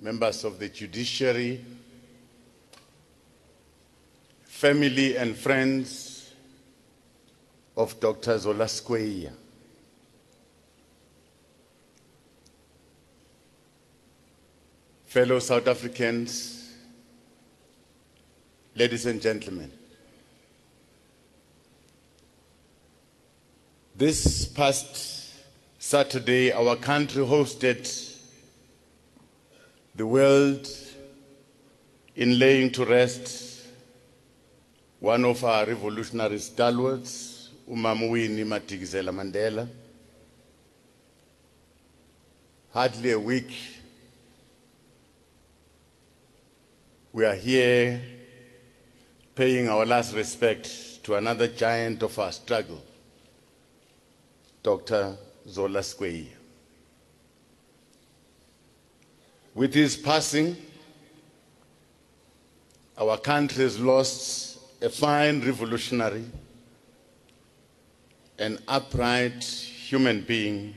members of the judiciary, family and friends of Dr. Zola Skweyiya, fellow South Africans, ladies and gentlemen. This past Saturday, our country hosted the world in laying to rest one of our revolutionary stalwarts, Winnie Mandela. Hardly a week, we are here paying our last respect to another giant of our struggle, Dr. Zola Skweyiya. With his passing, our country has lost a fine revolutionary, an upright human being,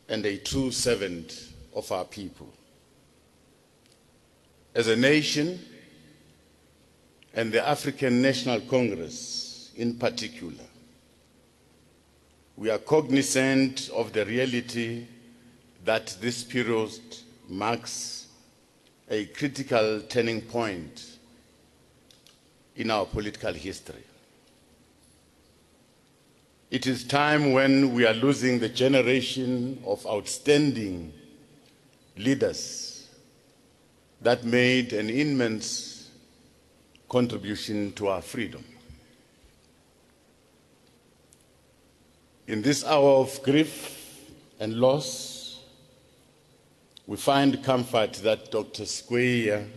and a true servant of our people. As a nation, and the African National Congress in particular, we are cognizant of the reality that this period marks a critical turning point in our political history. It is time when we are losing the generation of outstanding leaders that made an immense contribution to our freedom. In this hour of grief and loss, we find comfort that Dr. Skweyiya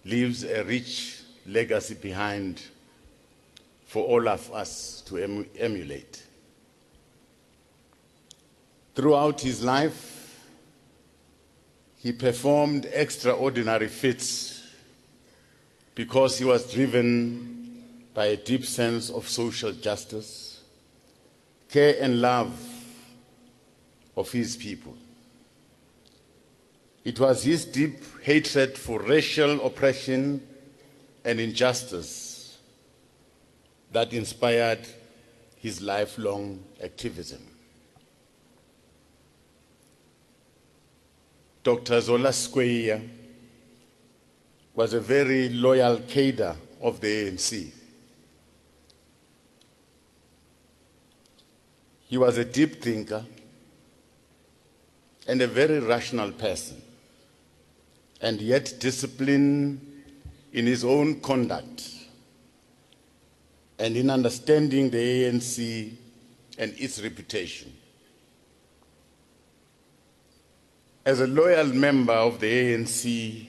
leaves a rich legacy behind for all of us to emulate. Throughout his life, he performed extraordinary feats because he was driven by a deep sense of social justice, care and love of his people. It was his deep hatred for racial oppression and injustice that inspired his lifelong activism. Dr. Zola Skweyiya was a very loyal cadre of the ANC. He was a deep thinker and a very rational person, and yet disciplined in his own conduct and in understanding the ANC and its reputation. As a loyal member of the ANC,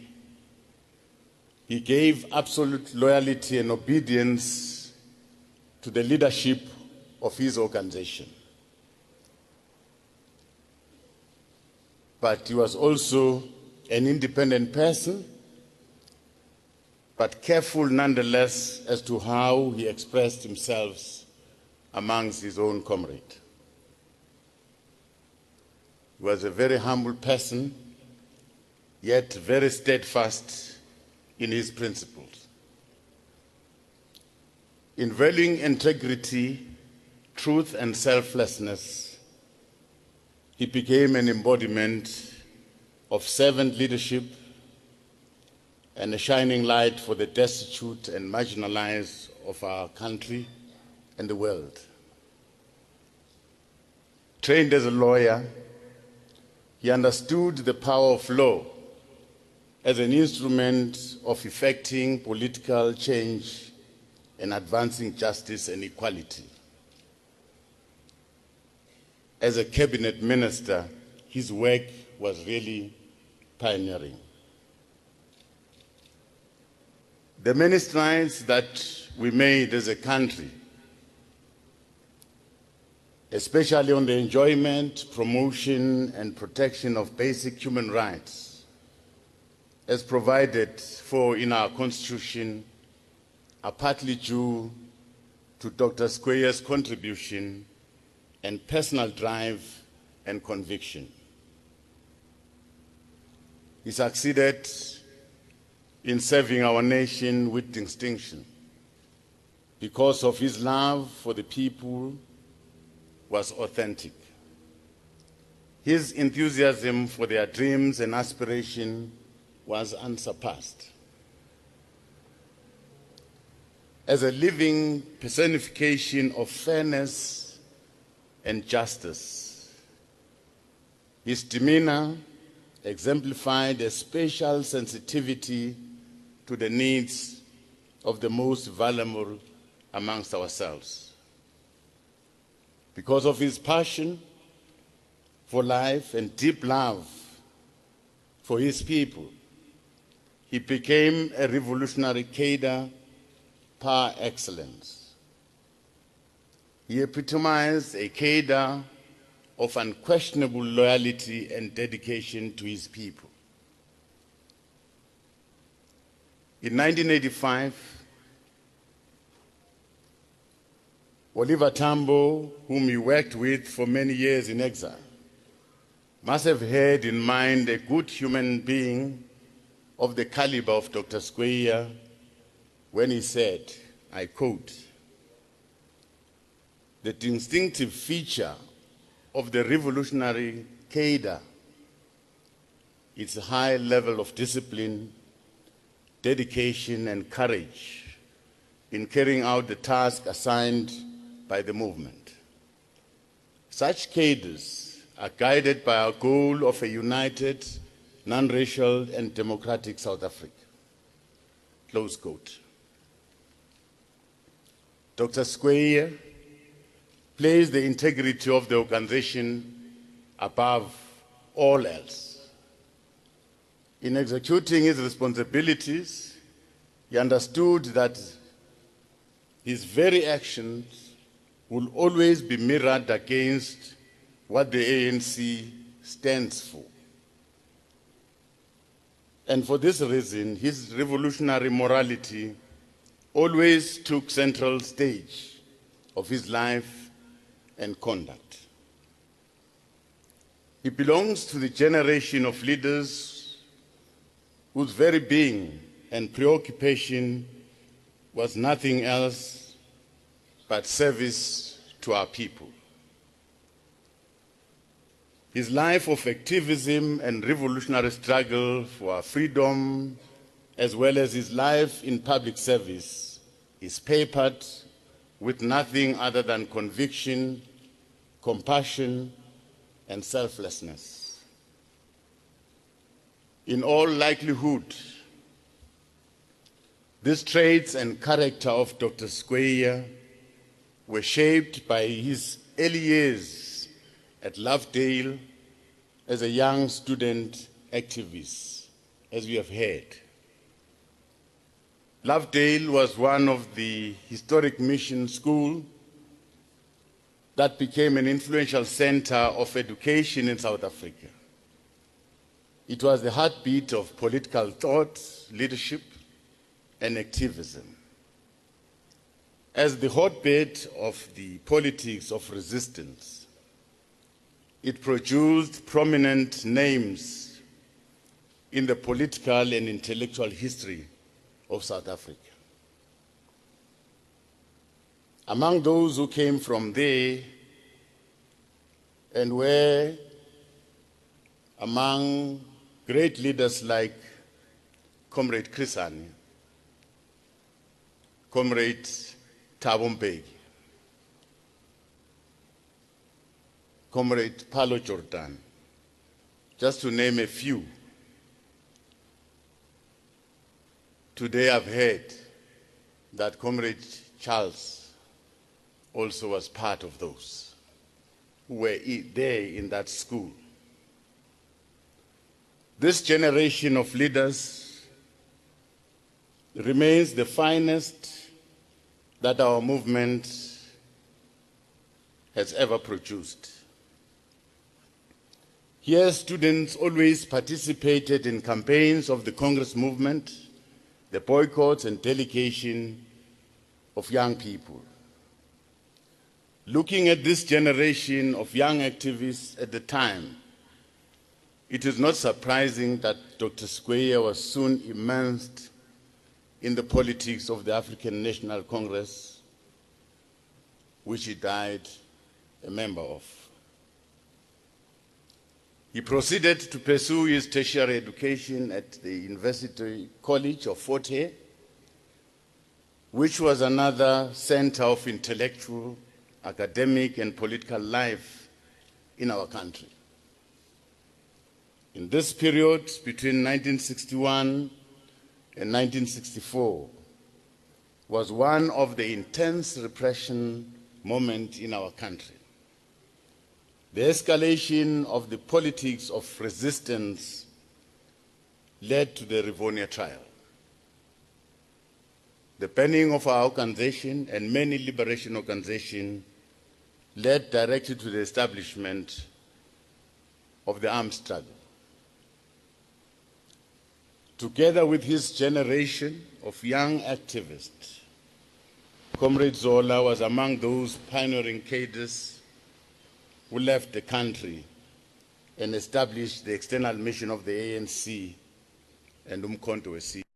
he gave absolute loyalty and obedience to the leadership of his organization. But he was also an independent person, but careful nonetheless as to how he expressed himself amongst his own comrades. He was a very humble person, yet very steadfast in his principles. In valuing integrity, truth, and selflessness, he became an embodiment of servant leadership and a shining light for the destitute and marginalized of our country and the world. Trained as a lawyer, he understood the power of law as an instrument of effecting political change and advancing justice and equality. As a cabinet minister, his work was really pioneering. The many strides that we made as a country, especially on the enjoyment, promotion, and protection of basic human rights, as provided for in our Constitution, are partly due to Dr. Skweyiya's contribution and personal drive and conviction. He succeeded in serving our nation with distinction because of his love for the people was authentic. His enthusiasm for their dreams and aspiration was unsurpassed. As a living personification of fairness and justice, his demeanor exemplified a special sensitivity to the needs of the most vulnerable amongst ourselves. Because of his passion for life and deep love for his people, he became a revolutionary cadre par excellence. He epitomized a cadre of unquestionable loyalty and dedication to his people. In 1985, Oliver Tambo, whom he worked with for many years in exile, must have had in mind a good human being of the caliber of Dr. Skweyiya when he said, I quote, "The distinctive feature of the revolutionary cadre, its high level of discipline, dedication, and courage in carrying out the task assigned by the movement. Such cadres are guided by our goal of a united, non-racial, and democratic South Africa." Close quote. Dr. Skweyiya placed the integrity of the organization above all else. In executing his responsibilities, he understood that his very actions will always be mirrored against what the ANC stands for. And for this reason, his revolutionary morality always took central stage of his life and conduct. He belongs to the generation of leaders whose very being and preoccupation was nothing else but service to our people. His life of activism and revolutionary struggle for our freedom, as well as his life in public service, is papered with nothing other than conviction, compassion, and selflessness. In all likelihood, these traits and character of Dr. Skweyiya were shaped by his early years at Lovedale as a young student activist, as we have heard. Lovedale was one of the historic mission schools that became an influential center of education in South Africa. It was the heartbeat of political thought, leadership, and activism. As the hotbed of the politics of resistance, it produced prominent names in the political and intellectual history of South Africa. Among those who came from there and were among great leaders like Comrade Krisani, Comrade Thabo Mbeki, Comrade Paulo Jordan, just to name a few. Today I've heard that Comrade Charles also was part of those who were there in that school. This generation of leaders remains the finest that our movement has ever produced. Here, students always participated in campaigns of the Congress movement, the boycotts and delegation of young people. Looking at this generation of young activists at the time, It is not surprising that Dr. Skweyiya was soon immersed in the politics of the African National Congress, which he died a member of. He proceeded to pursue his tertiary education at the University College of Fort Hare, which was another center of intellectual, academic, and political life in our country. In this period, between 1961 and 1964, was one of the intense repression moments in our country. The escalation of the politics of resistance led to the Rivonia trial. The banning of our organization and many liberation organizations led directly to the establishment of the armed struggle. Together with his generation of young activists, Comrade Zola was among those pioneering cadres who left the country and established the external mission of the ANC and Umkhonto we Sizwe.